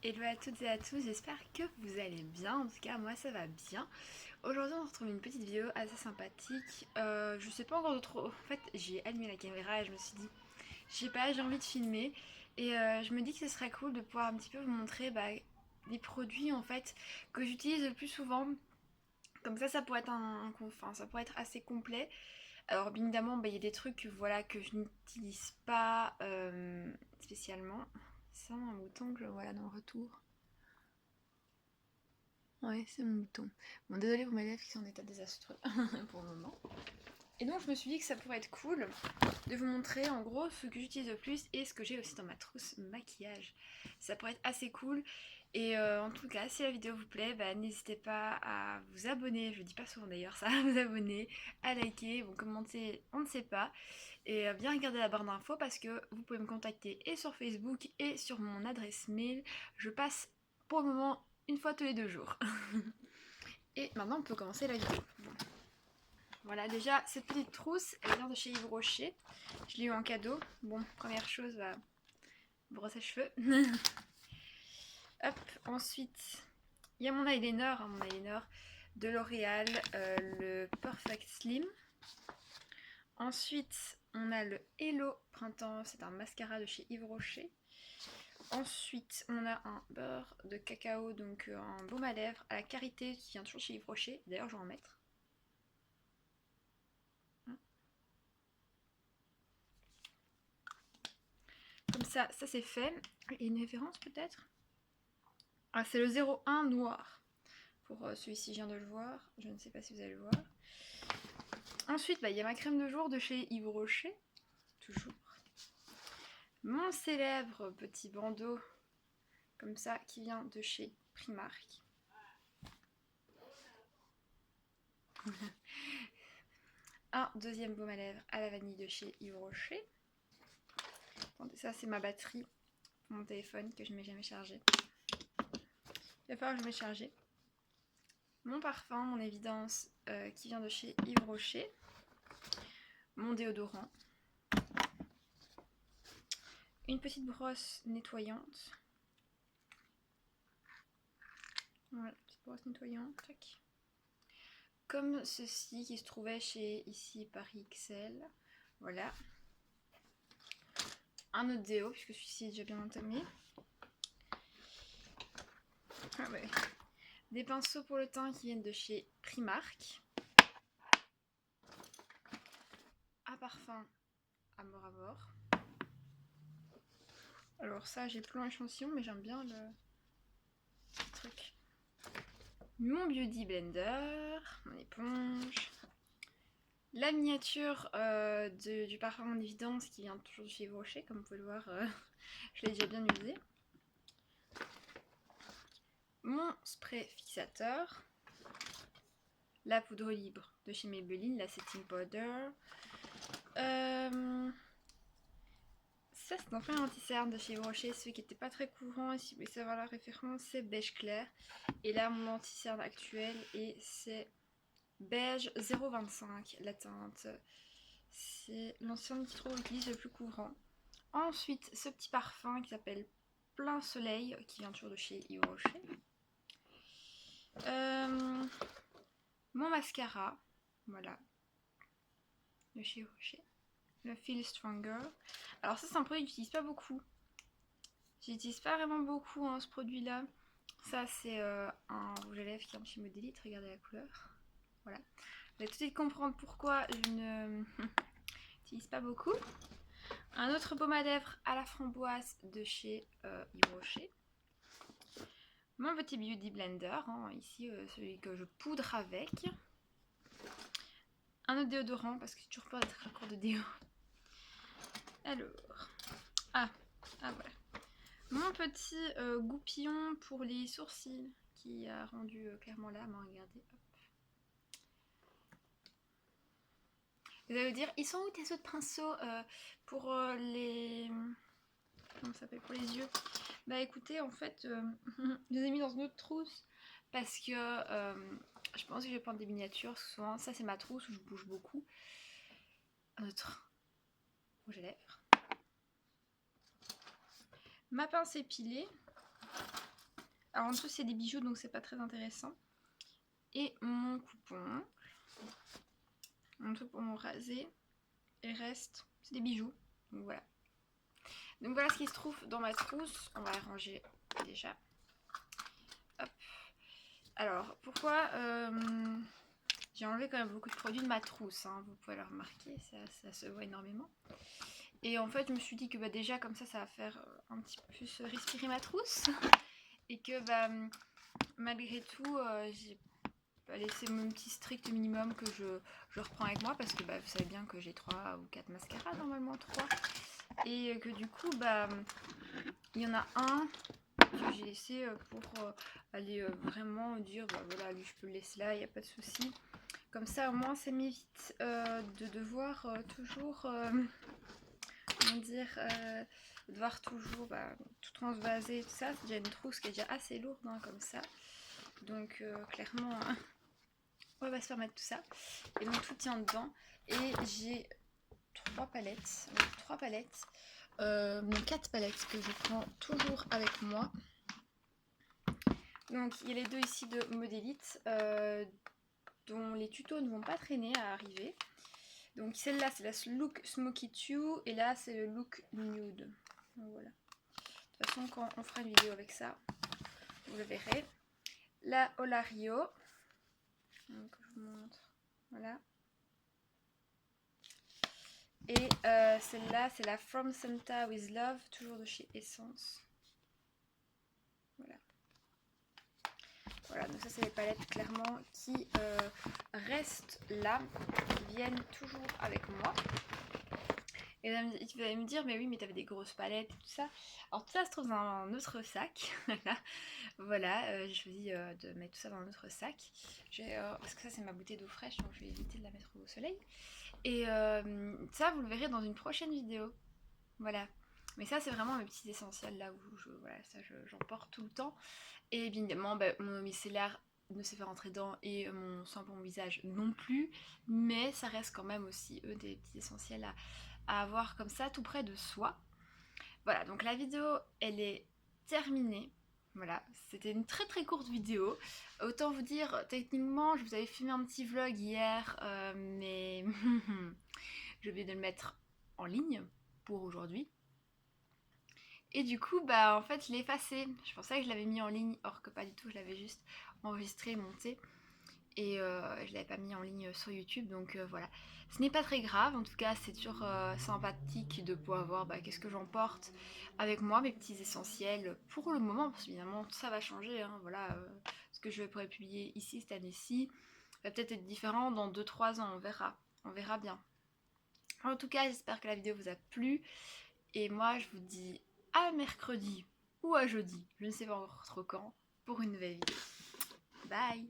Hello à toutes et à tous, j'espère que vous allez bien, en tout cas moi ça va bien. Aujourd'hui on retrouve une petite vidéo assez sympathique, je sais pas encore de trop, en fait j'ai allumé la caméra et je me suis dit, je sais pas, j'ai envie de filmer et je me dis que ce serait cool de pouvoir un petit peu vous montrer les produits en fait que j'utilise le plus souvent, comme ça pourrait être enfin, ça pourrait être assez complet. Alors bien évidemment il y a des trucs voilà, que je n'utilise pas spécialement. C'est un bouton que je vois là dans le retour. Ouais, c'est mon bouton. Bon, désolé pour mes lèvres qui sont en état désastreux pour le moment. Et donc, je me suis dit que ça pourrait être cool de vous montrer en gros ce que j'utilise le plus et ce que j'ai aussi dans ma trousse maquillage. Ça pourrait être assez cool. Et en tout cas, si la vidéo vous plaît, n'hésitez pas à vous abonner. Je le dis pas souvent d'ailleurs ça, à vous abonner, à liker, vous commenter, on ne sait pas. Et bien regarder la barre d'infos parce que vous pouvez me contacter et sur Facebook et sur mon adresse mail. Je passe pour le moment une fois tous les 2 jours. Et maintenant on peut commencer la vidéo. Voilà, déjà cette petite trousse, elle vient de chez Yves Rocher. Je l'ai eu en cadeau. Bon, première chose, brosse à cheveux. Hop, ensuite, il y a mon eyeliner de L'Oréal, le Perfect Slim. Ensuite, on a le Hello Printemps, c'est un mascara de chez Yves Rocher. Ensuite, on a un beurre de cacao, donc un baume à lèvres à la karité qui vient toujours chez Yves Rocher. D'ailleurs, je vais en mettre. Comme ça c'est fait. Et une référence peut-être. Ah, c'est le 01 noir. Pour celui-ci, je viens de le voir. Je ne sais pas si vous allez le voir. Ensuite, il y a ma crème de jour de chez Yves Rocher. Toujours. Mon célèbre petit bandeau, comme ça, qui vient de chez Primark. Un deuxième baume à lèvres à la vanille de chez Yves Rocher. Attendez, ça c'est ma batterie pour mon téléphone que je ne m'ai jamais chargé. Il va falloir que je m'ai chargé. Mon parfum, mon évidence, qui vient de chez Yves Rocher. Mon déodorant. Une petite brosse nettoyante. Voilà, petite brosse nettoyante. Tac. Comme ceci qui se trouvait chez ici Paris XL. Voilà. Un autre déo, puisque celui-ci est déjà bien entamé. Ah ouais. Des pinceaux pour le teint qui viennent de chez Primark. Un parfum à mort. Alors ça, j'ai plein d'échantillons, mais j'aime bien le truc. Mon Beauty Blender, mon éponge. La miniature du parfum en évidence qui vient toujours de chez Yves Rocher, comme vous pouvez le voir, je l'ai déjà bien usé. Mon spray fixateur. La poudre libre de chez Maybelline, la setting powder. Ça c'est un fond anti-cerne de chez Yves Rocher, celui qui n'était pas très courant, et si vous voulez savoir la référence, c'est beige clair. Et là mon anti-cerne actuel, et c'est beige 0,25 la teinte. C'est l'ancien que je trouve utilise le plus courant. Ensuite, ce petit parfum qui s'appelle Plein Soleil, qui vient toujours de chez Yves Rocher. Mon mascara, voilà, de chez Yves Rocher. Le Feel Stronger. Alors ça c'est un produit que j'utilise pas beaucoup. J'utilise pas vraiment beaucoup ce produit-là. Ça c'est un rouge à lèvres qui vient de chez Modélite, regardez la couleur. Voilà. Vous allez tout de suite comprendre pourquoi je ne n'utilise pas beaucoup. Un autre baume à lèvres à la framboise de chez Yves Rocher. Mon petit Beauty Blender, ici celui que je poudre avec. Un autre déodorant parce que j'ai toujours peur d'être à court de déo. Alors, voilà. Mon petit goupillon pour les sourcils qui a rendu clairement l'âme, regardez. Hop. Vous allez vous dire, ils sont où tes autres pinceaux pour les... Comment ça s'appelle, pour les yeux? Bah écoutez, en fait, je les ai mis dans une autre trousse parce que je pense que je vais prendre des miniatures. Souvent, ça c'est ma trousse où je bouge beaucoup. Un autre rouge à lèvres. Ma pince épilée. Alors en dessous c'est des bijoux donc c'est pas très intéressant. Et mon coupon. Un truc pour me raser. Et le reste, c'est des bijoux. Donc voilà. Donc voilà ce qui se trouve dans ma trousse. On va les ranger déjà. Hop. Alors pourquoi j'ai enlevé quand même beaucoup de produits de ma trousse. Hein. Vous pouvez le remarquer, ça se voit énormément. Et en fait je me suis dit que bah, déjà comme ça va faire un petit peu plus respirer ma trousse. Et que bah, malgré tout j'ai laissé mon petit strict minimum que je reprends avec moi. Parce que bah, vous savez bien que j'ai 3 ou 4 mascaras, normalement 3. Et que du coup bah il y en a un que j'ai laissé pour aller vraiment dire bah voilà lui je peux le laisser là, il n'y a pas de souci. Comme ça au moins ça m'évite de devoir toujours comment dire devoir toujours tout transvaser tout ça. C'est déjà une trousse qui est déjà assez lourde hein, comme ça. Donc clairement on va se permettre tout ça. Et donc tout tient dedans. Et j'ai 3 palettes. 3 palettes. 4 palettes que je prends toujours avec moi. Donc il y a les 2 ici de Modélite dont les tutos ne vont pas traîner à arriver. Donc celle-là c'est la Look Smoky Dew et là c'est le Look Nude. Donc voilà. De toute façon quand on fera une vidéo avec ça, vous le verrez. La Olario. Donc je vous montre. Voilà. Et celle-là c'est la From Santa with Love, toujours de chez Essence. Voilà. Voilà, donc ça c'est les palettes clairement qui restent là, qui viennent toujours avec moi. Et tu vas me dire, mais oui, mais t'avais des grosses palettes et tout ça. Alors tout ça se trouve dans un autre sac. Voilà, j'ai choisi de mettre tout ça dans un autre sac. Parce que ça c'est ma bouteille d'eau fraîche, donc je vais éviter de la mettre au soleil. Et ça vous le verrez dans une prochaine vidéo. Voilà. Mais ça c'est vraiment mes petits essentiels là où voilà, ça j'en porte tout le temps. Et bien évidemment mon micellaire ne s'est fait rentrer dedans et mon soin pour mon visage non plus. Mais ça reste quand même aussi des petits essentiels à avoir comme ça tout près de soi. Voilà, donc la vidéo elle est terminée. Voilà, c'était une très très courte vidéo. Autant vous dire, techniquement je vous avais filmé un petit vlog hier, mais je vais de le mettre en ligne pour aujourd'hui. Et du coup, en fait, je l'ai effacé. Je pensais que je l'avais mis en ligne, or que pas du tout, je l'avais juste enregistré, monté. Et je l'avais pas mis en ligne sur YouTube, donc voilà. Ce n'est pas très grave, en tout cas, c'est toujours sympathique de pouvoir voir qu'est-ce que j'emporte avec moi, mes petits essentiels pour le moment, parce qu'évidemment, ça va changer. Hein, voilà, ce que je pourrais publier ici, cette année-ci, va peut-être être différent dans 2-3 ans, on verra bien. En tout cas, j'espère que la vidéo vous a plu. Et moi, je vous dis à mercredi ou à jeudi, je ne sais pas encore trop quand, pour une nouvelle vidéo. Bye!